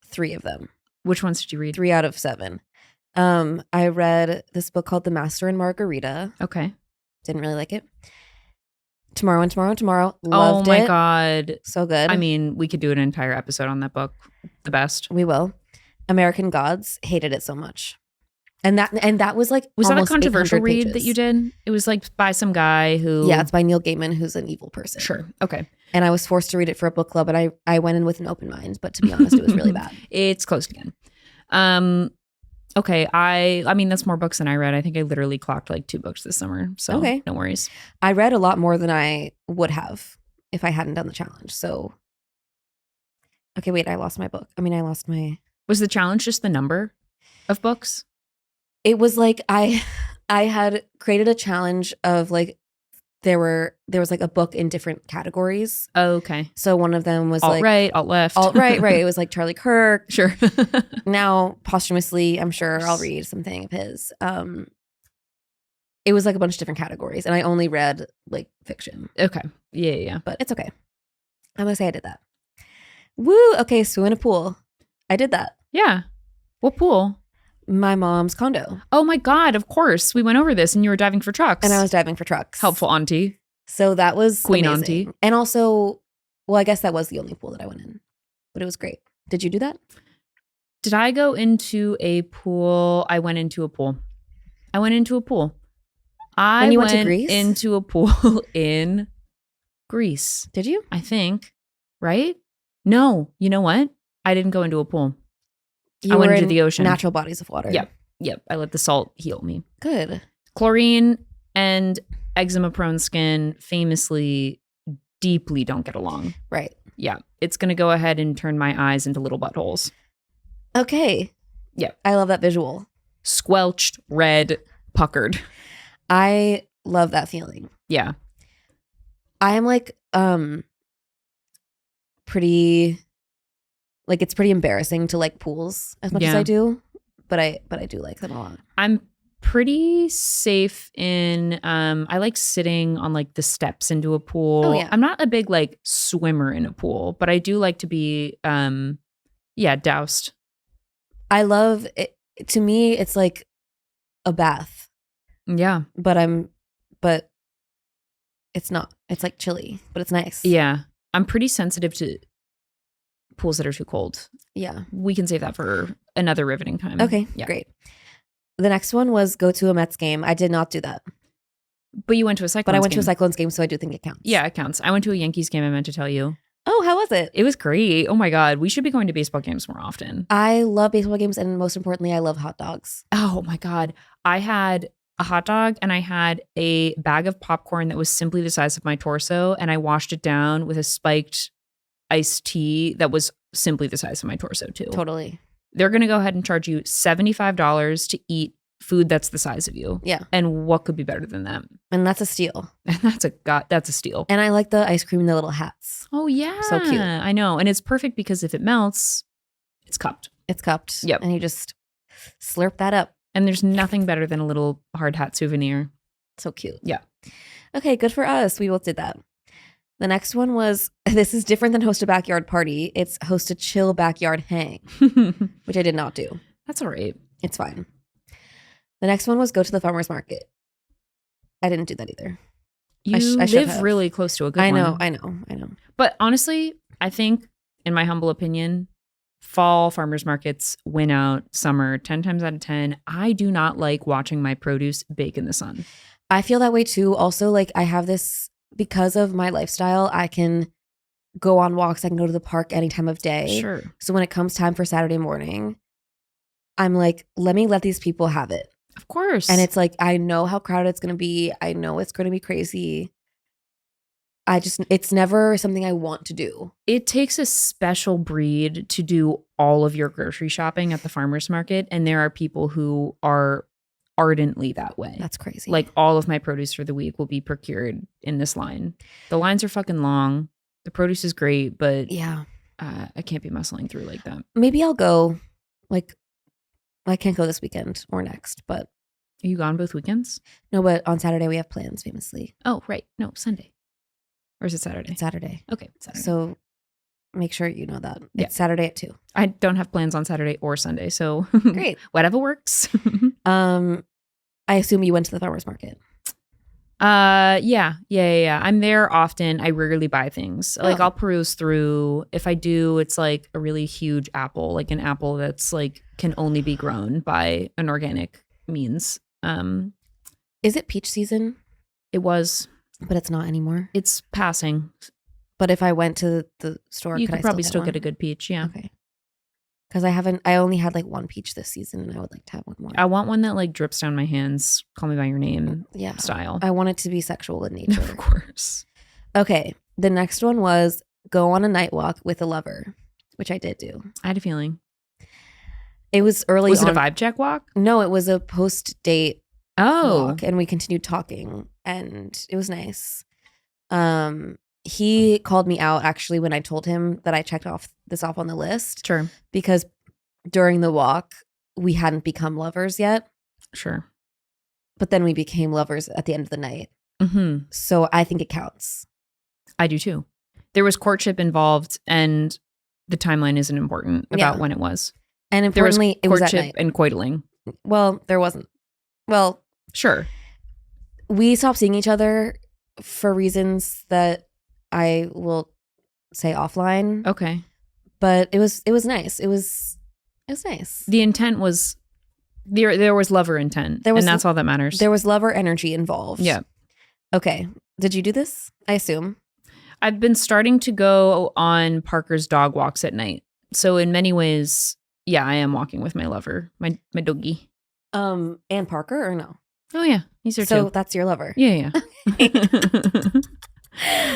3 of them. Which ones did you read? 3 out of 7. I read this book called The Master and Margarita. Okay. Didn't really like it. Tomorrow and Tomorrow and Tomorrow. Loved it. Oh my God. So good. I mean, we could do an entire episode on that book. The best. We will. American Gods. Hated it so much. And that was was that a almost controversial 800 read pages. that you did? It was by some guy who... Yeah, it's by Neil Gaiman, who's an evil person. Sure. Okay. And I was forced to read it for a book club, and I went in with an open mind. But to be honest, it was really bad. It's closed again. Okay. I mean, that's more books than I read. I think I literally clocked 2 books this summer. So no worries. I read a lot more than I would have if I hadn't done the challenge. So, okay, wait, I lost my book. I lost my... Was the challenge just the number of books? It was I had created a challenge of there was a book in different categories. Oh, okay. So one of them was alt-right, alt-left. Alt-right, right. It was Charlie Kirk. Sure. Now, posthumously, I'm sure I'll read something of his. It was a bunch of different categories, and I only read fiction. Okay. Yeah. But it's okay. I'm gonna say I did that. Woo! Okay, swim in a pool. I did that. Yeah. What pool? My mom's condo. Oh my God, of course. We went over this and you were diving for trucks. And I was diving for trucks. Helpful auntie. So that was Queen amazing. auntie. And also, well, I guess that was the only pool that I went in. But it was great. Did you do that? Did I go into a pool? I went into a pool. When you went to Greece? Into a pool in Greece. Did you? I think. Right? No. You know what? I didn't go into a pool. I went into the ocean. Natural bodies of water. Yep. I let the salt heal me. Good. Chlorine and eczema-prone skin famously deeply don't get along. Right. Yeah. It's going to go ahead and turn my eyes into little buttholes. Okay. Yeah. I love that visual. Squelched, red, puckered. I love that feeling. Yeah. I am pretty... it's pretty embarrassing to pools as much as I do, but I do like them a lot. I'm pretty safe in, I like sitting on the steps into a pool. Oh, yeah. I'm not a big swimmer in a pool, but I do like to be, doused. I love it. To me, it's a bath. Yeah. But it's not. It's chilly, but it's nice. Yeah. I'm pretty sensitive to pools that are too cold. Yeah. We can save that for another riveting time. Okay, yeah. Great. The next one was go to a Mets game. I did not do that. But you went to a Cyclones But I went game. to a Cyclones game, so I do think it counts. Yeah, it counts. I went to a Yankees game, I meant to tell you. Oh, how was it? It was great. Oh my God. We should be going to baseball games more often. I love baseball games, and most importantly, I love hot dogs. Oh my God. I had a hot dog and I had a bag of popcorn that was simply the size of my torso, and I washed it down with a spiked iced tea that was simply the size of my torso too. Totally. They're going to go ahead and charge you $75 to eat food that's the size of you. Yeah. And what could be better than that? And that's a steal. And that's a steal. And I like the ice cream in the little hats. Oh yeah. So cute. I know. And it's perfect because if it melts, it's cupped. It's cupped. Yep. And you just slurp that up. And there's nothing better than a little hard hat souvenir. So cute. Yeah. Okay, good for us. We both did that. The next one was, this is different than host a backyard party. It's host a chill backyard hang, which I did not do. That's all right. It's fine. The next one was go to the farmer's market. I didn't do that either. You I should live have. really close to a good I one. know. But honestly, I think, in my humble opinion, fall farmers markets win out summer 10 times out of 10. I do not like watching my produce bake in the sun. I feel that way too. Also, like I have this, because of my lifestyle, I can go on walks. I can go to the park any time of day. Sure. So when it comes time for Saturday morning, I'm like, let me let these people have it. Of course. And it's like, I know how crowded it's going to be. I know it's going to be crazy. It's never something I want to do. It takes a special breed to do all of your grocery shopping at the farmer's market. And there are people who are ardently that way. That's crazy. Like all of my produce for the week will be procured in this line. The lines are fucking long. The produce is great, but yeah, I can't be muscling through like that. maybe I'll go. Like, I can't go this weekend or next, but Are you gone both weekends? no, but on Saturday we have plans, famously. Oh, right. No, Sunday. Or is it Saturday? It's Saturday. Okay, Saturday. So make sure you know that. Yeah. It's Saturday at 2. I don't have plans on Saturday or Sunday, so Great. whatever works. I assume you went to the farmer's market. Yeah. I'm there often. I rarely buy things. Like Oh. I'll peruse through. If I do, it's like a really huge apple, like an apple that's like can only be grown by an organic means. Is it peach season? It was. But it's not anymore. It's passing. But if I went to the store, You could could I probably still still get get a good peach. Yeah. one? Okay. Because I only had like one peach this season, and I would like to have one more. I want one that like drips down my hands. Call me by your name Yeah. style. I want it to be sexual in nature. Of course. Okay. The next one was go on a night walk with a lover, which I did do. I had a feeling. It was early Was it a on. vibe check walk? No, it was a post-date Oh. walk, and we continued talking, and it was nice. He called me out actually when I told him that I checked this off on the list, Sure. because during the walk we hadn't become lovers yet, Sure. but then we became lovers at the end of the night. Mm-hmm. So I think it counts. I do too. There was courtship involved, and the timeline isn't important about Yeah. when it was. And There was importantly, it was at courtship night. and coitling. Well, there wasn't. Well, Sure. we stopped seeing each other for reasons that I will say offline. Okay. But it was nice. It was nice. The intent was there was lover intent, There was- and that's all that matters. There was lover energy involved. Yeah. Okay. Did you do this? I assume. I've been starting to go on Parker's dog walks at night. So in many ways, yeah, I am walking with my lover, my doggy. And Parker or no? Oh yeah, he's there So too. that's your lover. Yeah.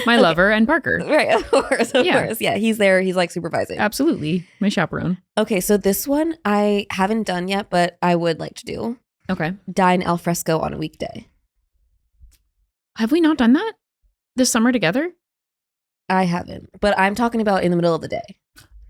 My lover and Parker. Right, of course, of Yeah. course. Yeah, he's there. He's like supervising. Absolutely. My chaperone. Okay, so this one I haven't done yet, but I would like to do. Okay. Dine al fresco on a weekday. Have we not done that this summer together? I haven't, but I'm talking about in the middle of the day.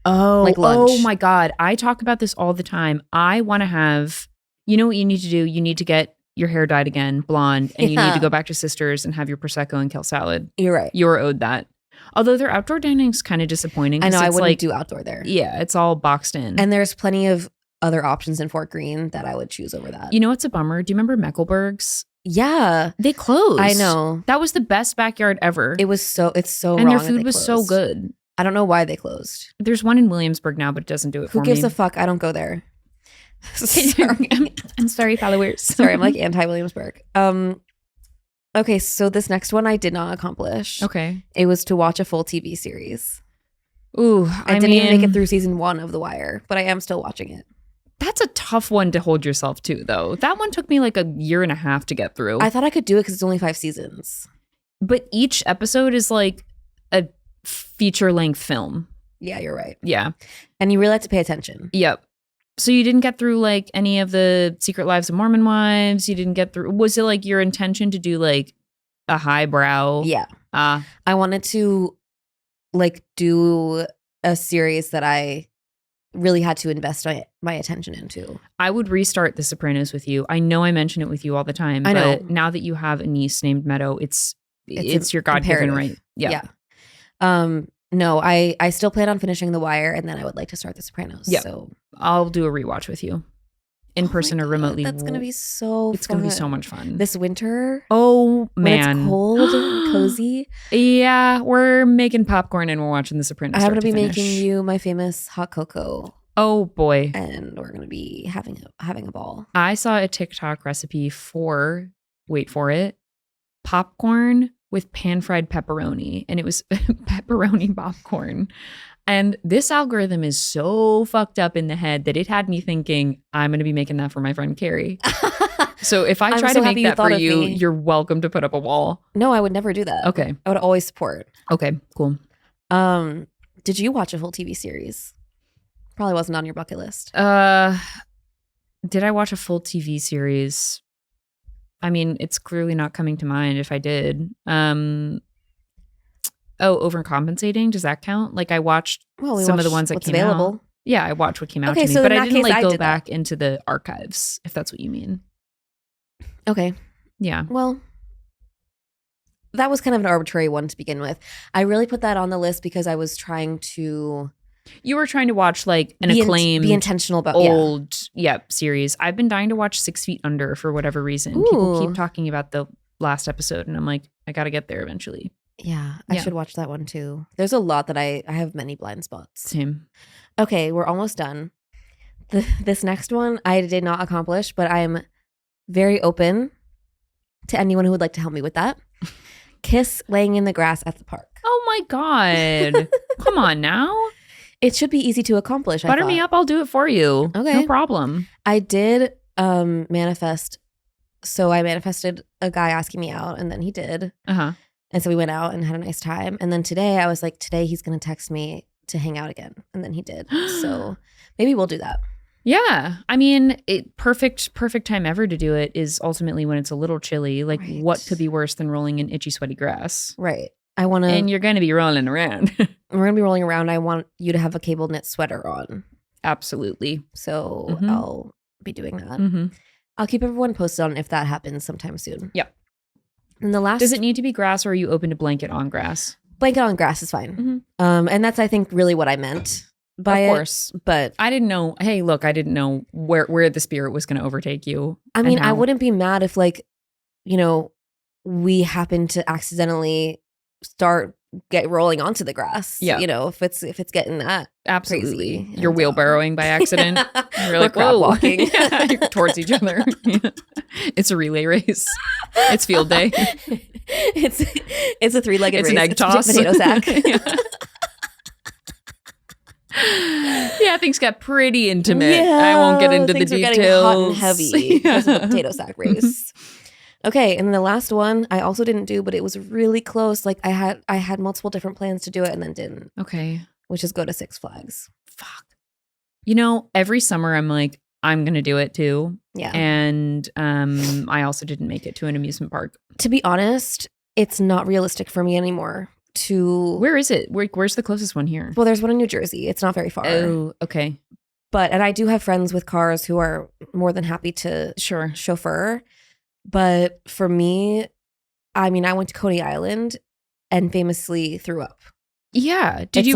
Oh, Like lunch. Oh my God. I talk about this all the time. I want to have, you know what you need to do? You need to get your hair dyed again, blonde, and you need Yeah. to go back to Sisters and have your Prosecco and kale salad. You're right. You're owed that. Although their outdoor dining is kind of disappointing. I know. 'cause I it's wouldn't like, do outdoor there. Yeah, it's all boxed in. And there's plenty of other options in Fort Greene that I would choose over that. You know what's a bummer? Do you remember Meckleburg's? Yeah, They closed. I know. That was the best backyard ever. It's so and wrong their that food they was so closed. good. I don't know why they closed. There's one in Williamsburg now, but it doesn't do it Who for gives me. a fuck? I don't go there. Sorry. I'm sorry, followers. Sorry, I'm like anti-Williamsburg. Okay, so this next one I did not accomplish. Okay. It was to watch a full TV series. Ooh, I didn't even make it through season 1 of The Wire, but I am still watching it. That's a tough one to hold yourself to, though. That one took me like a year and a half to get through. I thought I could do it because it's only 5 seasons. But each episode is like a feature-length film. Yeah, you're right. Yeah. And you really have to pay attention. Yep. So you didn't get through like any of the Secret Lives of Mormon Wives? You didn't get through... Was it like your intention to do like a highbrow? Yeah. I wanted to like do a series that I really had to invest my attention into. I would restart The Sopranos with you. I know I mention it with you all the time, I know. but now that you have a niece named Meadow, it's your God-given right. Yeah. No, I still plan on finishing The Wire, and then I would like to start The Sopranos. Yeah. So I'll do a rewatch with you in person or remotely. That's going to be so It's going to be so much fun. This winter. Oh, man. When it's cold and cozy. Yeah, we're making popcorn and we're watching The Sopranos. I'm going to be making you my famous hot cocoa. Oh, boy. And we're going to be having a ball. I saw a TikTok recipe for, wait for it, popcorn with pan-fried pepperoni, and it was pepperoni popcorn. And this algorithm is so fucked up in the head that it had me thinking, I'm going to be making that for my friend Carey. So if I try to make that for you, you're welcome to put up a wall. No, I would never do that. Okay. I would always support. Okay, cool. Did you watch a full TV series? Probably wasn't on your bucket list. Did I watch a full TV series? I mean, it's clearly not coming to mind if I did. Overcompensating. Does that count? Like I watched some of the ones that came out. Yeah, I watched what came out to me, but I didn't like go back into the archives, if that's what you mean. Okay. Yeah. Well, that was kind of an arbitrary one to begin with. I really put that on the list because I was trying to... You were trying to watch like an acclaimed, be intentional about old, series. I've been dying to watch 6 Feet Under for whatever reason. Ooh. People keep talking about the last episode, and I'm like, I got to get there eventually. Yeah, I should watch that one too. There's a lot that I have many blind spots. Same. Okay, we're almost done. This next one I did not accomplish, but I'm very open to anyone who would like to help me with that. Kiss laying in the grass at the park. Oh my God. Come on now. It should be easy to accomplish. Butter me up. I'll do it for you. Okay. No problem. I did manifest. So I manifested a guy asking me out, and then he did. Uh-huh. And so we went out and had a nice time. And then today I was like, today he's going to text me to hang out again. And then he did. So maybe we'll do that. Yeah. I mean, perfect time ever to do it is ultimately when it's a little chilly. Like what could be worse than rolling in itchy, sweaty grass? Right. I want to. And you're going to be rolling around. We're going to be rolling around. I want you to have a cable knit sweater on. Absolutely. So I'll be doing that. Mm-hmm. I'll keep everyone posted on if that happens sometime soon. Yep. And the last. Does it need to be grass, or are you open to blanket on grass? Blanket on grass is fine. Mm-hmm. And that's, I think, really what I meant by it. Of course. But I didn't know. Hey, look, I didn't know where the spirit was going to overtake you. I mean, I wouldn't be mad if, like, you know, we happened to accidentally get rolling onto the grass. Yeah. You know, if it's getting that absolutely crazy. You're wheelbarrowing by accident. You're like, crab walking towards each other. It's a relay race. It's field day. It's a 3-legged race. It's an egg toss. Potato sack. Yeah, things got pretty intimate. I won't get into the details. Things are getting hot and heavy because of the potato sack race. Okay, and then the last one I also didn't do, but it was really close. Like I had multiple different plans to do it and then didn't. Okay. Which is go to Six Flags. Fuck. You know, every summer I'm like, I'm going to do it too. Yeah. And I also didn't make it to an amusement park. To be honest, it's not realistic for me anymore to... Where is it? Where's the closest one here? Well, there's one in New Jersey. It's not very far. Oh, okay. And I do have friends with cars who are more than happy to chauffeur. But for me, I mean, I went to Coney Island and famously threw up. Yeah. Did you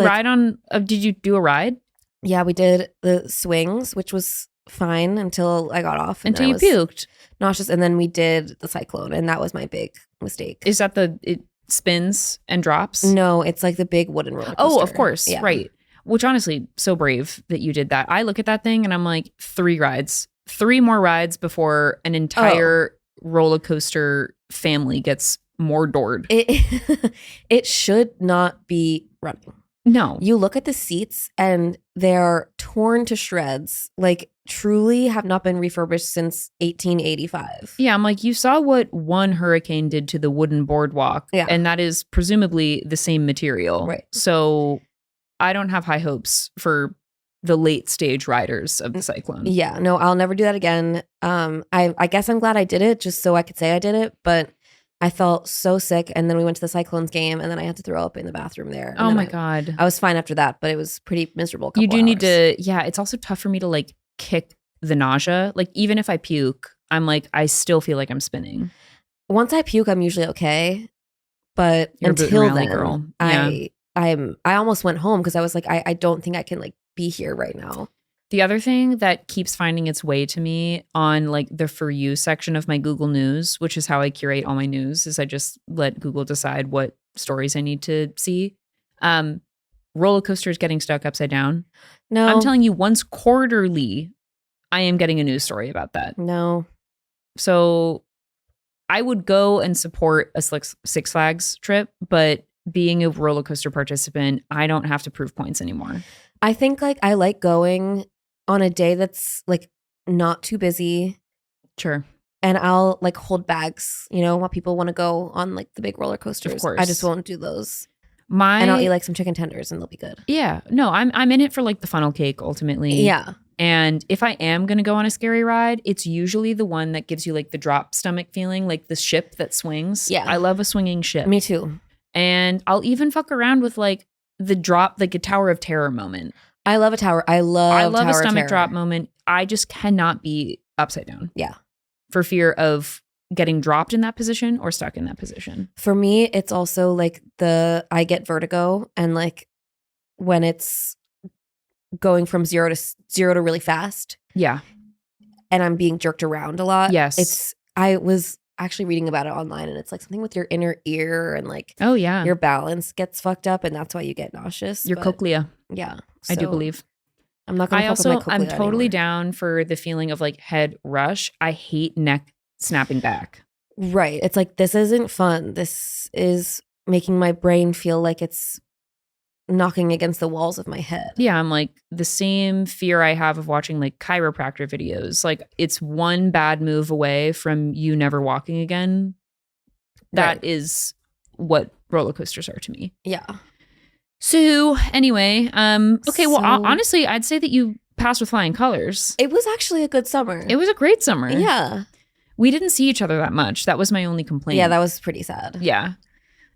do a ride? Yeah, we did the swings, which was fine until I got off. Until you puked. Nauseous. And then we did the cyclone, and that was my big mistake. Is that it spins and drops? No, it's like the big wooden roller coaster. Oh, of course. Yeah. Right. Which honestly, so brave that you did that. I look at that thing and I'm like, 3 rides. 3 more rides before an entire roller coaster family gets Mordored. It should not be running. No. You look at the seats and they're torn to shreds, like truly have not been refurbished since 1885. Yeah, I'm like, you saw what one hurricane did to the wooden boardwalk, and that is presumably the same material. Right. So I don't have high hopes for the late stage riders of the cyclone. Yeah, no, I'll never do that again. I guess I'm glad I did it just so I could say I did it, but I felt so sick, and then we went to the Cyclones game, and then I had to throw up in the bathroom there. Oh my God. I was fine after that, but it was pretty miserable. You do need to, it's also tough for me to like kick the nausea. Like even if I puke, I'm like, I still feel like I'm spinning. Once I puke, I'm usually okay. But until then, girl. Yeah. I almost went home because I was like, I don't think I can like be here right now. The other thing that keeps finding its way to me on like the For You section of my Google News, which is how I curate all my news, is I just let Google decide what stories I need to see. Roller coasters getting stuck upside down. No. I'm telling you, once quarterly, I am getting a news story about that. No. So I would go and support a Six Flags trip, but being a roller coaster participant, I don't have to prove points anymore. I think like I like going on a day that's like not too busy. Sure. And I'll like hold bags, you know, while people want to go on like the big roller coasters. Of course. I just won't do those. And I'll eat like some chicken tenders and they'll be good. Yeah. No, I'm in it for like the funnel cake ultimately. Yeah. And if I am going to go on a scary ride, it's usually the one that gives you like the drop stomach feeling, like the ship that swings. Yeah. I love a swinging ship. Me too. And I'll even fuck around with like the drop, like a Tower of Terror moment. I love a tower. I love a stomach drop moment. I just cannot be upside down. Yeah. For fear of getting dropped in that position or stuck in that position. For me, it's also like I get vertigo, and like when it's going from zero to really fast. Yeah. And I'm being jerked around a lot. Yes. I was actually reading about it online, and it's like something with your inner ear and like oh yeah, your balance gets fucked up, and that's why you get nauseous. Your cochlea. Yeah. I do believe. I'm not going to fuck with my cochlea I'm totally anymore. down for the feeling of like head rush. I hate neck snapping back. Right. It's like, this isn't fun. This is making my brain feel like it's knocking against the walls of my head. Yeah, I'm like the same fear I have of watching like chiropractor videos. Like it's one bad move away from you never walking again. That is what roller coasters are to me. Yeah. So anyway, okay, well honestly, I'd say that you passed with flying colors. It was actually a good summer. It was a great summer. Yeah. We didn't see each other that much. That was my only complaint. Yeah, that was pretty sad. Yeah.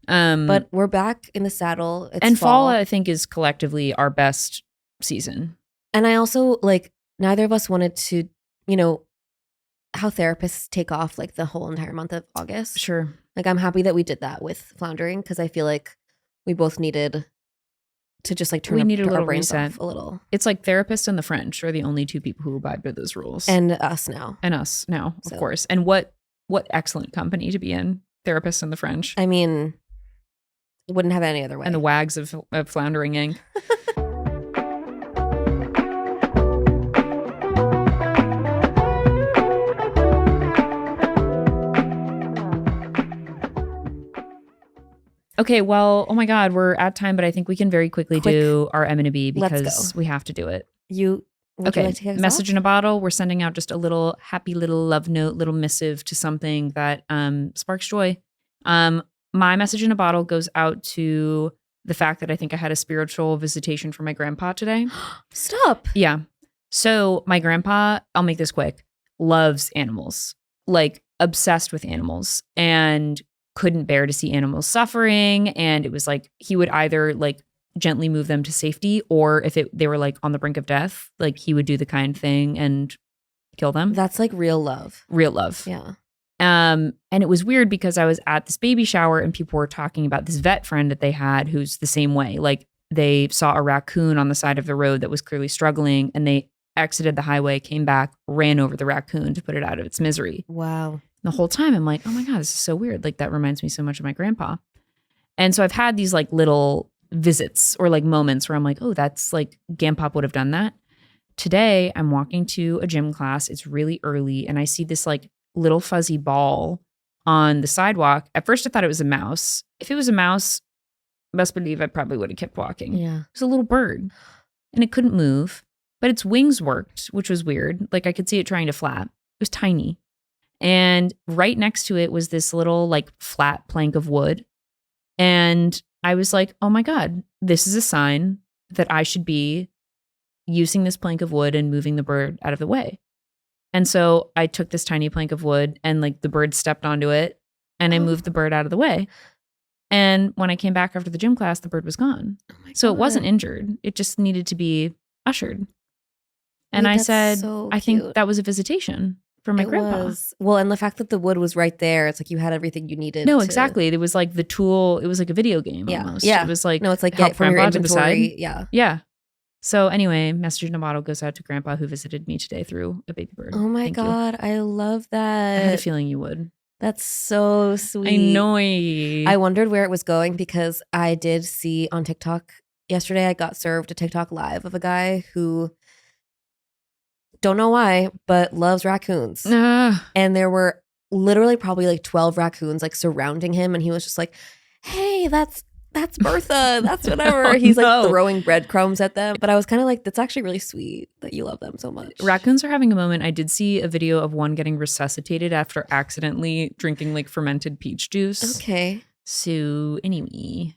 But we're back in the saddle. It's and fall, I think, is collectively our best season. And I also, like, neither of us wanted to, you know, how therapists take off, like, the whole entire month of August. Sure. Like, I'm happy that we did that with Floundering, because I feel like we both needed to just, like, turn our brains off a little. It's like therapists and the French are the only two people who abide by those rules. And us now. Of course. And what excellent company to be in. Therapists and the French. I mean, wouldn't have it any other way. And the wags of Floundering Inc. Okay, well, oh my God, we're at time, but I think we can very quickly do our M and a B because we have to do it. Would you like to kick us message off? in a bottle. We're sending out just a little happy little love note, little missive to something that sparks joy. My message in a bottle goes out to the fact that I think I had a spiritual visitation from my grandpa today. Stop. Yeah. So my grandpa, I'll make this quick, loves animals, like obsessed with animals, and couldn't bear to see animals suffering. And it was like he would either like gently move them to safety, or if they were like on the brink of death, like he would do the kind thing and kill them. That's like real love. Real love. Yeah. And it was weird because I was at this baby shower and people were talking about this vet friend that they had who's the same way. Like they saw a raccoon on the side of the road that was clearly struggling, and they exited the highway, came back, ran over the raccoon to put it out of its misery. Wow. The whole time I'm like, oh my God, this is so weird. Like that reminds me so much of my grandpa. And so I've had these like little visits or like moments where I'm like, oh, that's like Gampop would have done that. Today I'm walking to a gym class. It's really early and I see this like little fuzzy ball on the sidewalk. At first I thought it was a mouse. If it was a mouse, best believe I probably would have kept walking. Yeah. It was a little bird and it couldn't move, but its wings worked, which was weird. Like I could see it trying to flap. It was tiny. And right next to it was this little like flat plank of wood. And I was like, oh my God, this is a sign that I should be using this plank of wood and moving the bird out of the way. And so I took this tiny plank of wood and like the bird stepped onto it and I moved the bird out of the way. And when I came back after the gym class, the bird was gone. Oh my So God. it wasn't injured. It just needed to be ushered. And Wait, I that's said, so I think cute. that was a visitation from my It grandpa. was. Well, and the fact that the wood was right there, it's like you had everything you needed. No, to- exactly. It was like the tool. It was like a video game Yeah. almost. Yeah. It was like, No, it's like help from your grandpa to the side. inventory. Yeah. Yeah. So anyway, message in a bottle goes out to grandpa who visited me today through a baby bird. Oh my Thank you. God. I love I had a that. feeling you would. That's so sweet. I know. I wondered where it was going because I did see on TikTok yesterday, I got served a TikTok live of a guy who don't know why, but loves raccoons. And there were literally probably like 12 raccoons like surrounding him. And he was just like, hey, that's Bertha. That's whatever. Oh, He's like no. throwing breadcrumbs at them. But I was kind of like, that's actually really sweet that you love them so much. Raccoons are having a moment. I did see a video of one getting resuscitated after accidentally drinking like fermented peach juice. Okay. So anyway,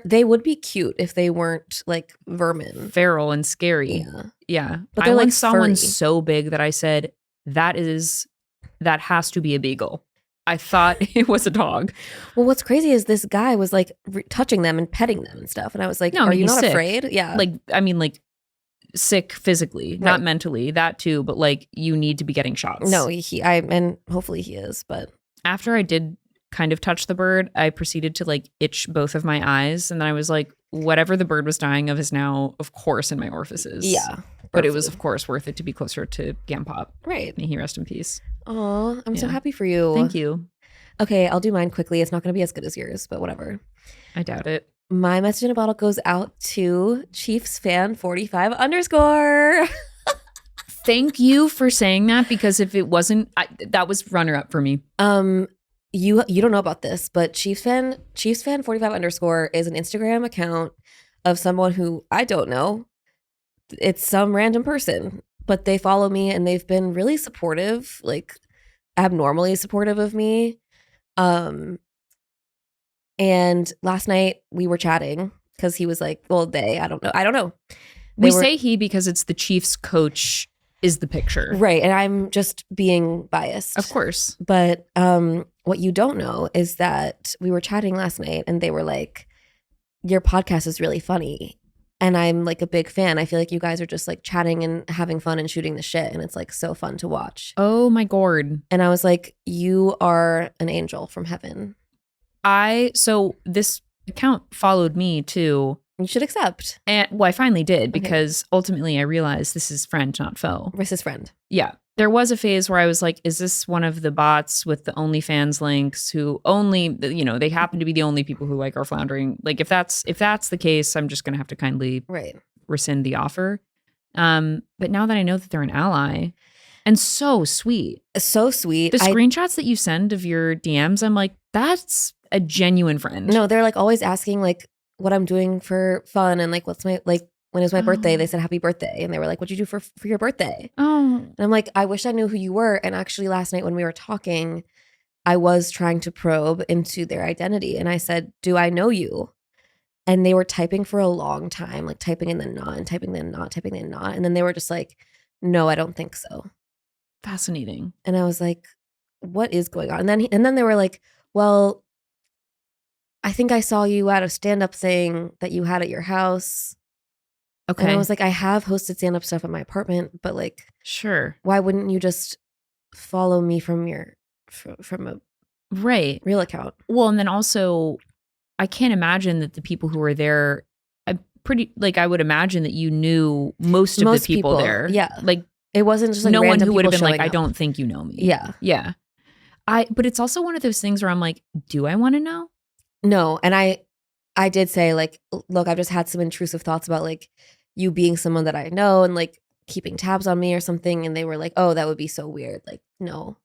They would be cute if they weren't like vermin. feral and scary. Yeah. Yeah. But I they're, like, once saw one furry. so big that I said, that has to be a beagle. I thought it was a dog. Well, what's crazy is this guy was like touching them and petting them and stuff. And I was like, No, I are mean, you he's not sick. afraid? Yeah. Like sick physically, not Right. mentally, that too, but like you need to be getting shots. no, and hopefully he is, but After I did kind of touch the bird, I proceeded to like itch both of my eyes. And then I was like, whatever the bird was dying of is now, of course, in my orifices. yeah. But it was, of course, worth it to be closer to Gampop. Right. May he rest in peace. Oh, I'm so Yeah. happy for you. Thank you. Okay, I'll do mine quickly. It's not going to be as good as yours, but whatever. I doubt it. My message in a bottle goes out to Chiefs fan 45 _. Thank you for saying that, because if it wasn't, that was runner up for me. You don't know about this, but Chiefs fan 45 _ is an Instagram account of someone who I don't know. It's some random person, but they follow me and they've been really supportive, like abnormally supportive of me. And last night we were chatting because he was like, well, I don't know. We say he because it's the Chiefs coach is the picture. Right. And I'm just being biased. Of course. But what you don't know is that we were chatting last night and they were like, your podcast is really funny. And I'm like a big fan. I feel like you guys are just like chatting and having fun and shooting the shit. And it's like so fun to watch. Oh my gourd. And I was like, you are an angel from heaven. So this account followed me too. You should accept. And well, I finally did, because ultimately I realized this is friend, not foe. Versus friend. Yeah. There was a phase where I was like, is this one of the bots with the OnlyFans links who only, they happen to be the only people who like our floundering? Like if that's the case, I'm just going to have to kindly rescind the offer. But now that I know that they're an ally, and so sweet. So sweet. The screenshots that you send of your DMs, I'm like, that's a genuine friend. No, they're like always asking like what I'm doing for fun and like what's my like when is my birthday? They said happy birthday and they were like, what'd you do for your birthday? Oh. And I'm like, I wish I knew who you were. And actually last night when we were talking, I was trying to probe into their identity and I said, do I know you? And they were typing for a long time, like typing and then not, and typing then not, typing then not. And then they were just like, no, I don't think so. Fascinating. And I was like, what is going on? And then they were like, well, I think I saw you at a stand-up thing that you had at your house. Okay. And I was like, I have hosted stand-up stuff at my apartment, but like, sure. why wouldn't you just follow me from a real account? Well, and then also, I can't imagine that the people who were there, I would imagine that you knew most of the people there. Yeah. Like, it wasn't just like no one random who would have been people like, showing I up. don't think you know me. Yeah. Yeah. But it's also one of those things where I'm like, do I want to know? No. And I did say like, look, I've just had some intrusive thoughts about like you being someone that I know and like keeping tabs on me or something. And they were like, oh, that would be so weird. Like, no.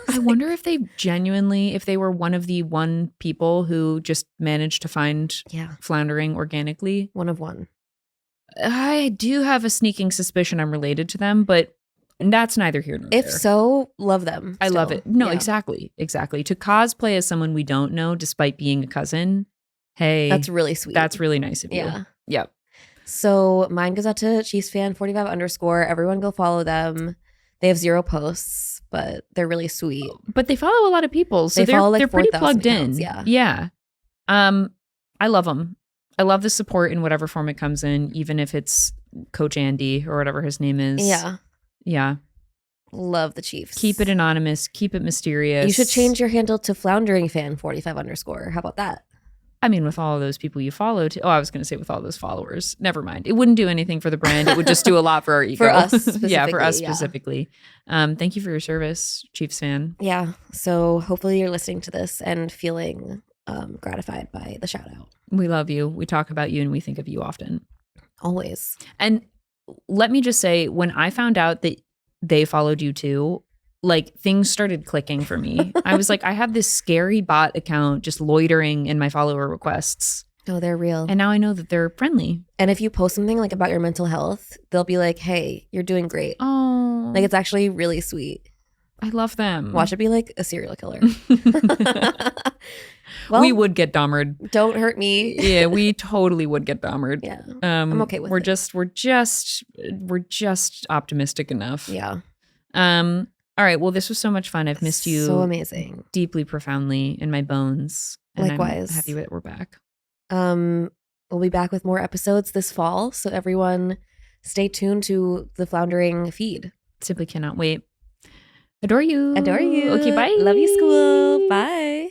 I wonder if they genuinely, if they were one of the one people who just managed to find floundering organically. One of one. I do have a sneaking suspicion I'm related to them, but that's neither here nor there. If so, love them. I love it. No, exactly. To cosplay as someone we don't know, despite being a cousin, hey. That's really sweet. That's really nice of you. Yeah. Yep. So mine goes out to ChiefsFan45_. Everyone go follow them. They have 0 posts, but they're really sweet. But they follow a lot of people, so they're pretty plugged in. Yeah. I love them. I love the support in whatever form it comes in, even if it's Coach Andy or whatever his name is. Yeah. Love the Chiefs. Keep it anonymous. Keep it mysterious. You should change your handle to FlounderingFan45_. How about that? I mean, with all of those people you follow, I was going to say with all those followers. Never mind. It wouldn't do anything for the brand. It would just do a lot for our ego. For us specifically. Yeah, for us specifically. Thank you for your service, Chiefs fan. Yeah. So hopefully you're listening to this and feeling gratified by the shout out. We love you. We talk about you and we think of you often. Always. And let me just say, when I found out that they followed you too, like things started clicking for me. I was like, I have this scary bot account just loitering in my follower requests. Oh, they're real. And now I know that they're friendly. And if you post something like about your mental health, they'll be like, hey, you're doing great. Oh. Like it's actually really sweet. I love them. Watch it be like a serial killer. Well, we would get Dahmered. Don't hurt me. Yeah, we totally would get Dahmered. Yeah. I'm okay with it. We're just optimistic enough. Yeah. All right. Well, this was so much fun. I've missed you. So amazing. Deeply, profoundly in my bones. And likewise. I'm happy that we're back. We'll be back with more episodes this fall. So everyone stay tuned to the Floundering feed. Simply cannot wait. Adore you. Adore you. Okay, bye. Love you, school. Bye.